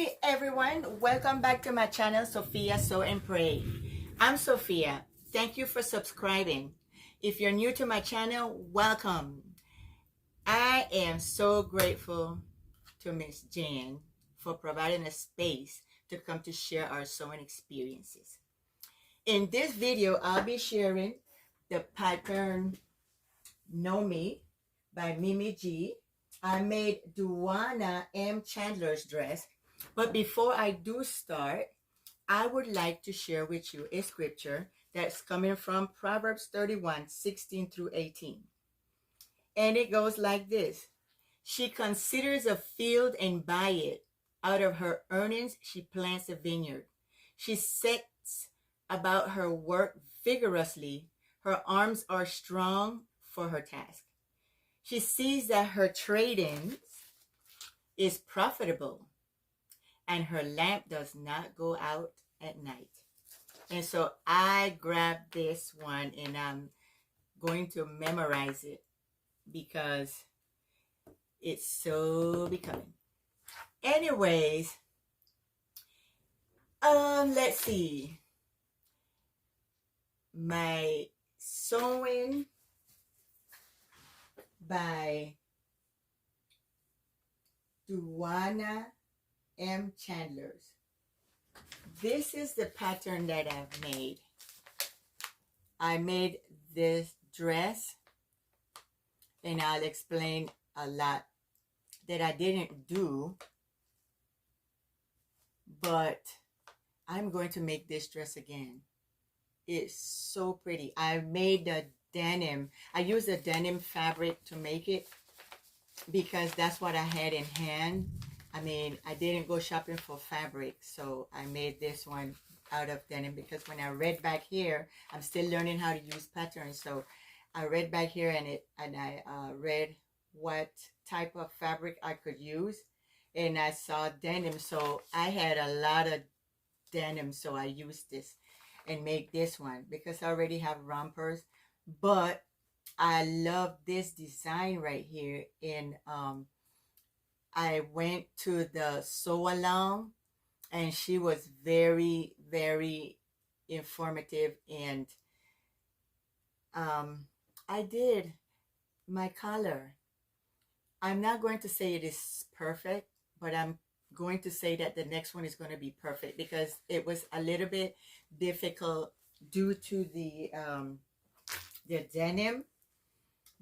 Hi everyone, welcome back to my channel, Sophia Sew and Pray. I'm Sophia. Thank you for subscribing. If you're new to my channel, welcome. I am so grateful to Miss Jan for providing a space to come to share our sewing experiences. In this video, I'll be sharing the pattern KnowMe by Mimi G. I made Duana M. Chandler's dress. But before I do start, I would like to share with you a scripture that's coming from Proverbs 31, 16 through 18. And it goes like this. She considers a field and buy it. Out of her earnings, she plants a vineyard. She sets about her work vigorously. Her arms are strong for her task. She sees that her trading is profitable and her lamp does not go out at night. And so I grabbed this one and I'm going to memorize it because it's so becoming. Anyways, let's see. My sewing by Duana M. Chandler's. This is the pattern that I've made. I made this dress and I'll explain a lot that I didn't do, but I'm going to make this dress again. It's so pretty. I made the denim. I used the denim fabric to make it because that's what I had in hand. I mean, I didn't go shopping for fabric, so I made this one out of denim because when I read back here, I'm still learning how to use patterns. So I read back here and I read what type of fabric I could use, and I saw denim. So I had a lot of denim, so I used this and make this one because I already have rompers. But I love this design right here. And I went to the sew along and she was very, very informative. And I did my collar. I'm not going to say it is perfect, but I'm going to say that the next one is going to be perfect because it was a little bit difficult due to the denim,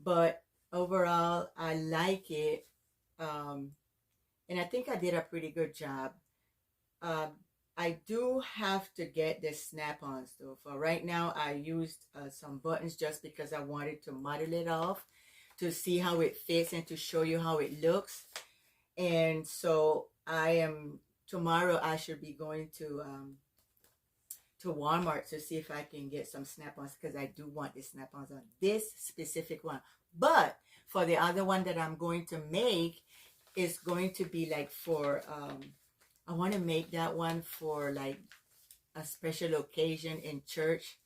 but overall I like it. And I think I did a pretty good job. I do have to get the snap-ons though. For right now, I used some buttons just because I wanted to model it off to see how it fits and to show you how it looks. And so tomorrow I should be going to Walmart to see if I can get some snap-ons because I do want the snap-ons on this specific one. But for the other one that I'm going to make, it's going to be like for, I want to make that one for like a special occasion in church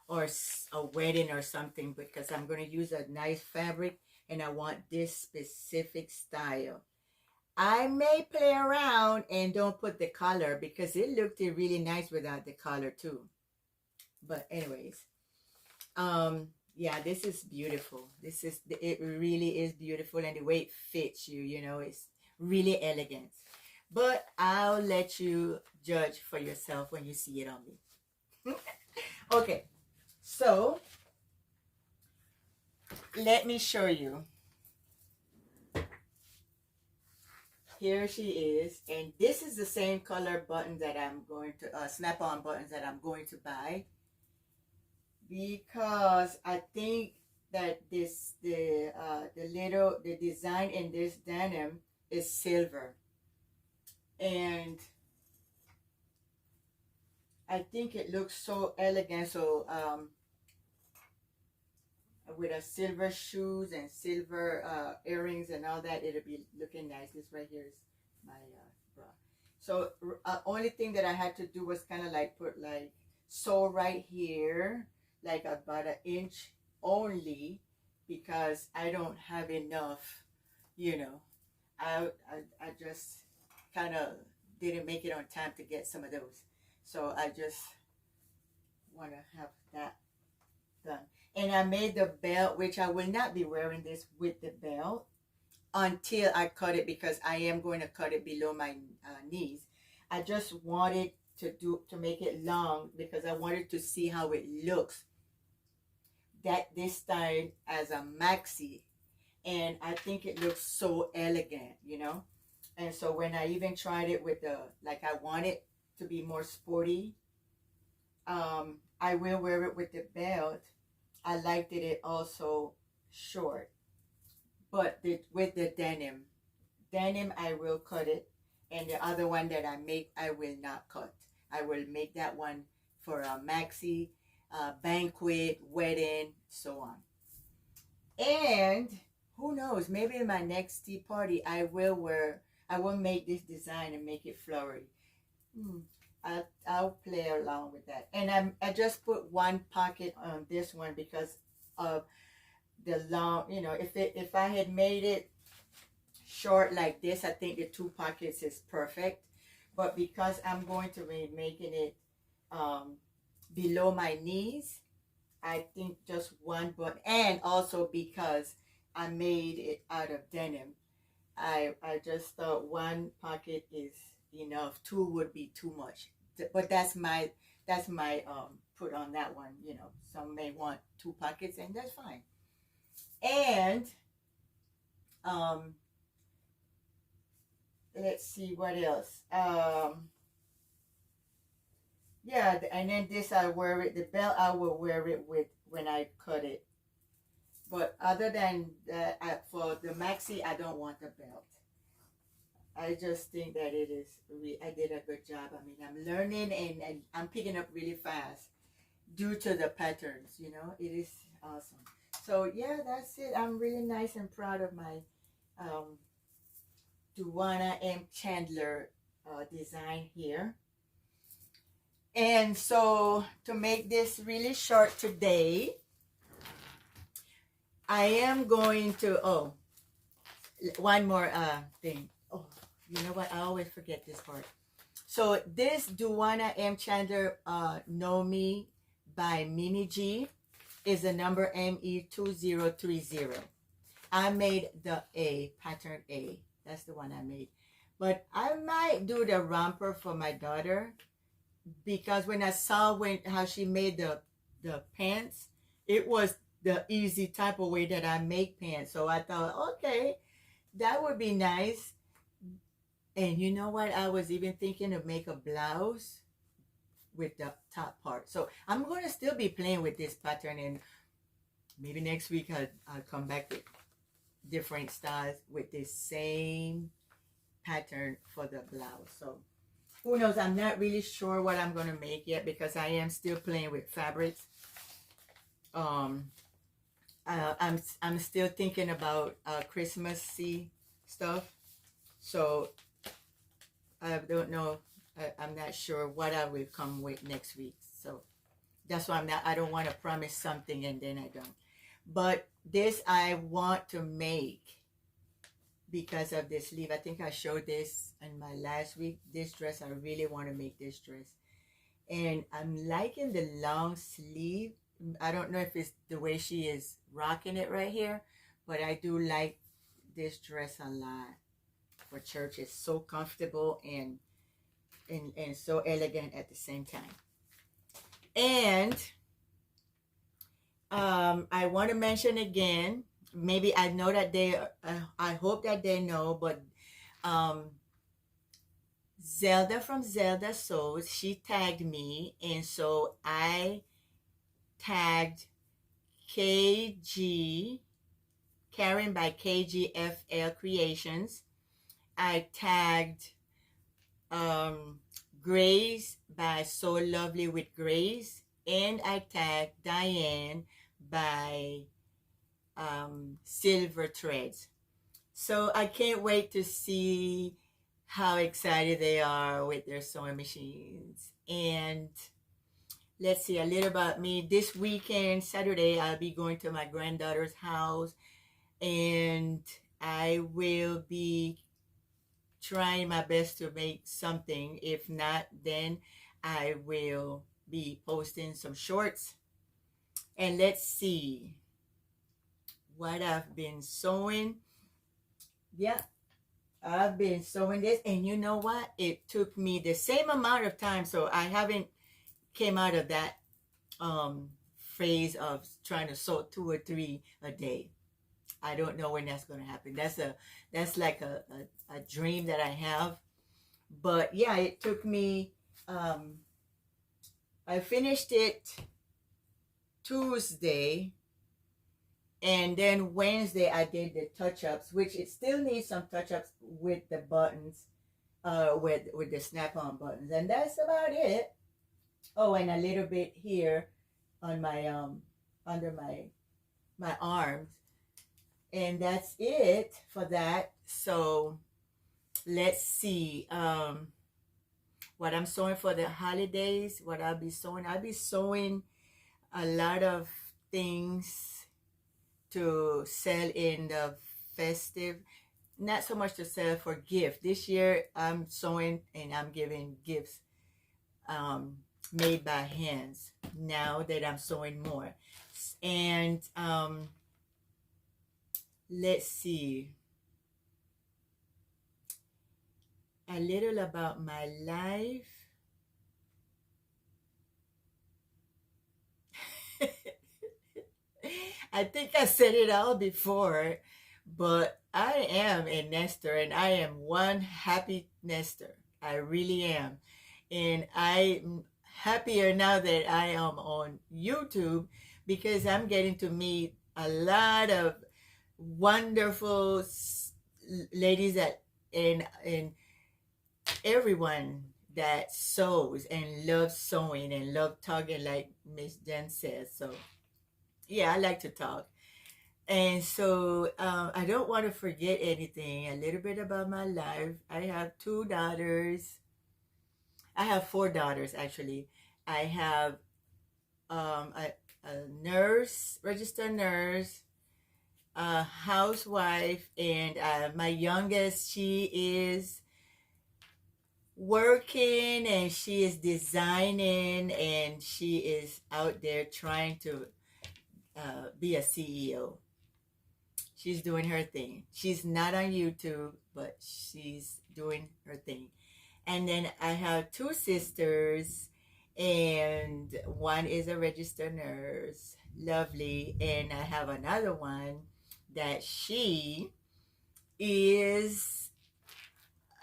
or a wedding or something because I'm going to use a nice fabric and I want this specific style. I may play around and don't put the collar because it looked really nice without the collar too. But anyways, yeah, this is beautiful. It really is beautiful, and the way it fits you, you know, it's really elegant. But I'll let you judge for yourself when you see it on me. Okay, so let me show you. Here she is, and this is the same color button that I'm going to snap-on buttons that I'm going to buy because I think that the design in this denim is silver, and I think it looks so elegant. So with a silver shoes and silver earrings and all that, it'll be looking nice. This right here is my bra. So only thing that I had to do was kind of like put like sew right here, like about an inch only, because I don't have enough, you know. I just kind of didn't make it on time to get some of those. So I just want to have that done. And I made the belt, which I will not be wearing this with the belt until I cut it, because I am going to cut it below my knees. I just wanted to make it long because I wanted to see how it looks that this time as a maxi, and I think it looks so elegant, you know. And so when I even tried it with the, like, I want it to be more sporty, I will wear it with the belt. I liked it also short, but with the denim I will cut it, and the other one that I make I will not cut. I will make that one for a maxi, banquet, wedding, so on. And who knows, maybe in my next tea party I will make this design and make it flowery. I'll play along with that. And I just put one pocket on this one because of the long, you know, if I had made it short like this, I think the 2 pockets is perfect. But because I'm going to be making it below my knees, I think just one button. And also because I made it out of denim, I just thought 1 pocket is enough. 2 would be too much. But that's my put on that one. You know, some may want 2 pockets, and that's fine. And let's see what else. Yeah, and then this I wear it. The belt I will wear it with when I cut it. But other than that, for the maxi, I don't want the belt. I just think that it is, I did a good job. I mean, I'm learning and I'm picking up really fast due to the patterns, you know. It is awesome. So yeah, that's it. I'm really nice and proud of my Duana M. Chandler design here. And so to make this really short today, I am going to, one more thing. Oh, you know what? I always forget this part. So this Duana M. Chandler KnowMe by Mimi G is the number ME2030. I made the A, pattern A. That's the one I made. But I might do the romper for my daughter, because when I saw how she made the pants, it was the easy type of way that I make pants. So I thought, okay, that would be nice. And you know what? I was even thinking of make a blouse with the top part. So I'm going to still be playing with this pattern, and maybe next week I'll come back with different styles with this same pattern for the blouse. So who knows? I'm not really sure what I'm going to make yet, because I am still playing with fabrics. I'm still thinking about Christmassy stuff. So I don't know. I'm not sure what I will come with next week. So that's why I don't want to promise something and then I don't. But this I want to make because of this sleeve. I think I showed this in my last week. This dress, I really want to make this dress. And I'm liking the long sleeve. I don't know if it's the way she is rocking it right here, but I do like this dress a lot for church. It's so comfortable and so elegant at the same time. And I want to mention again, maybe I know that they, I hope that they know, but Zelda from Zelda Sews, she tagged me, and so I tagged KG, Karen by KGFL Creations. I tagged Grace by So Lovely with Grace, and I tagged Diane by Silver Threads. So I can't wait to see how excited they are with their sewing machines. And let's see a little about me. This weekend, Saturday, I'll be going to my granddaughter's house, and I will be trying my best to make something. If not, then I will be posting some shorts. And let's see what I've been sewing. Yeah, I've been sewing this, and you know what? It took me the same amount of time, so I haven't came out of that phase of trying to sew 2 or 3 a day. I don't know when that's going to happen. That's like a dream that I have. But yeah, it took me. I finished it Tuesday, and then Wednesday I did the touch-ups, which it still needs some touch-ups with the buttons, with the snap-on buttons, and that's about it. Oh, and a little bit here on my under my arms, and that's it for that. So let's see what I'm sewing for the holidays. What I'll be sewing a lot of things to sell in the festive, not so much to sell for gift. This year I'm sewing and I'm giving gifts made by hands now that I'm sewing more. And let's see a little about my life. I think I said it all before, but I am a nester, and I am one happy nester. I really am. And I'm happier now that I am on YouTube, because I'm getting to meet a lot of wonderful ladies that and everyone that sews and loves sewing and love talking, like Miss Jen says. So yeah, I like to talk. And so I don't want to forget anything. A little bit about my life. I have 2 daughters. I have 4 daughters, actually. I have a nurse, registered nurse, a housewife, and my youngest, she is working and she is designing, and she is out there trying to be a CEO. She's doing her thing. She's not on YouTube, but she's doing her thing. And then I have 2 sisters, and one is a registered nurse, lovely. And I have another one that she is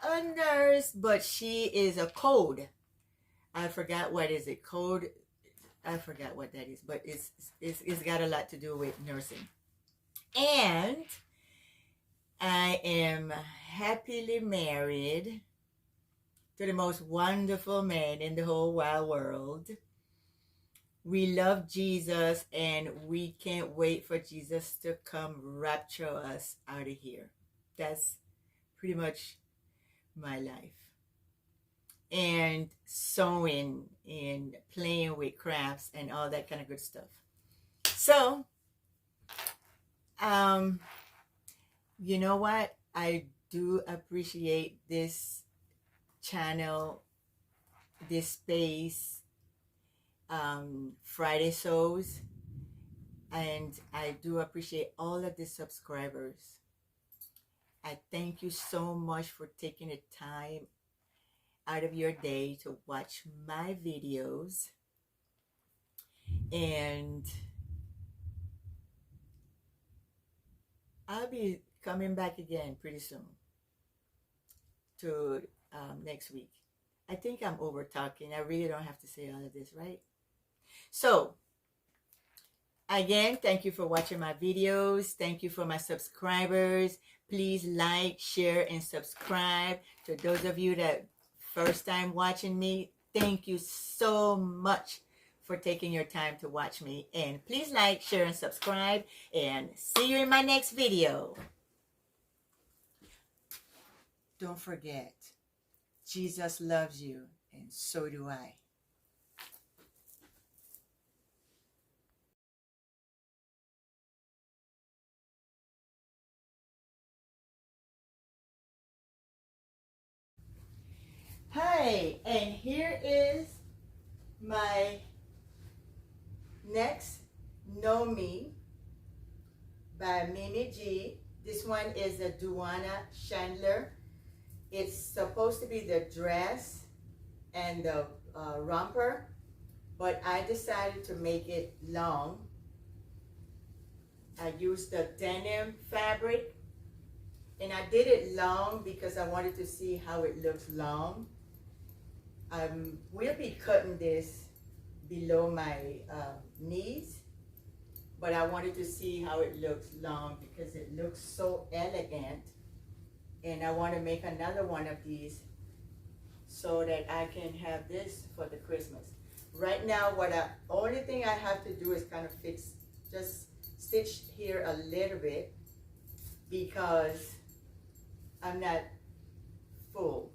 a nurse, but she is a code. I forgot what is it, code. I forgot what that is, but it's got a lot to do with nursing. And I am happily married to the most wonderful man in the whole wide world. We love Jesus, and we can't wait for Jesus to come rapture us out of here. That's pretty much my life. And sewing and playing with crafts and all that kind of good stuff. So, you know what? I do appreciate this channel, this space, Friday Sews, and I do appreciate all of the subscribers. I thank you so much for taking the time out of your day to watch my videos, and I'll be coming back again pretty soon to next week. I think I'm over talking. I really don't have to say all of this, right? So again, thank you for watching my videos. Thank you for my subscribers. Please like, share, and subscribe. To those of you that first time watching me, thank you so much for taking your time to watch me. And please like, share, and subscribe. And see you in my next video. Don't forget, Jesus loves you, and so do I. Hi, and here is my next KnowMe by Mimi G. This one is a Duana Chandler. It's supposed to be the dress and the romper, but I decided to make it long. I used the denim fabric, and I did it long because I wanted to see how it looks long. We'll be cutting this below my knees, but I wanted to see how it looks long because it looks so elegant, and I want to make another one of these so that I can have this for the Christmas. Right now, only thing I have to do is kind of just stitch here a little bit because I'm not full,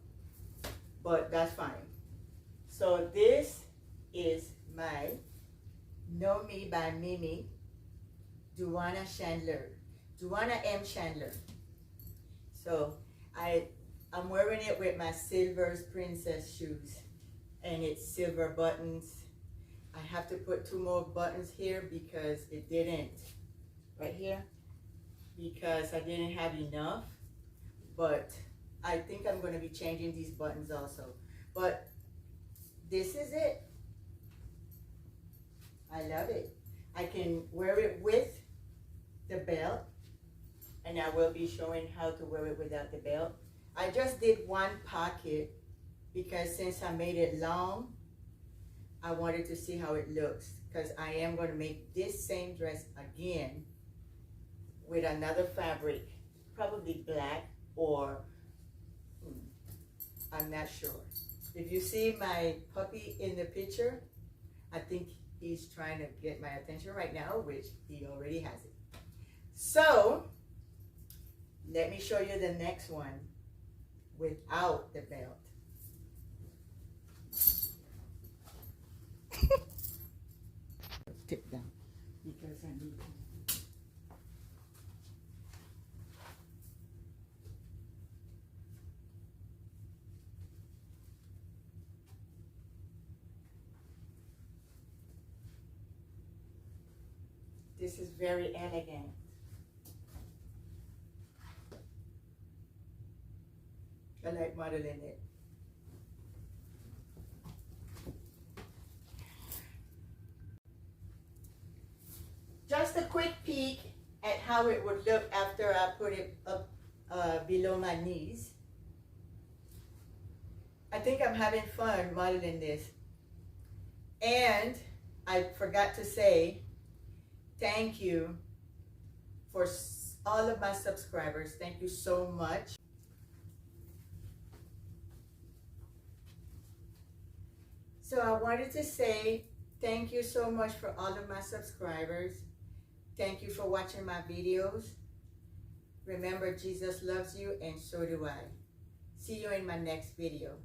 but that's fine. So this is my KnowMe by Mimi, Duana Chandler, Duana M. Chandler. So I'm wearing it with my Silver's Princess shoes, and it's silver buttons. I have to put 2 more buttons here because it didn't, right here, because I didn't have enough, but I think I'm going to be changing these buttons also. But this is it. I love it. I can wear it with the belt, and I will be showing how to wear it without the belt. I just did 1 pocket because since I made it long, I wanted to see how it looks, because I am going to make this same dress again with another fabric, probably black, or I'm not sure. If you see my puppy in the picture, I think he's trying to get my attention right now, which he already has it. So let me show you the next one without the belt. Tip down because I need to. This is very elegant. I like modeling it. Just a quick peek at how it would look after I put it up below my knees. I think I'm having fun modeling this. And I forgot to say thank you for all of my subscribers. Thank you so much. So I wanted to say thank you so much for all of my subscribers. Thank you for watching my videos. Remember, Jesus loves you, and so do I. See you in my next video.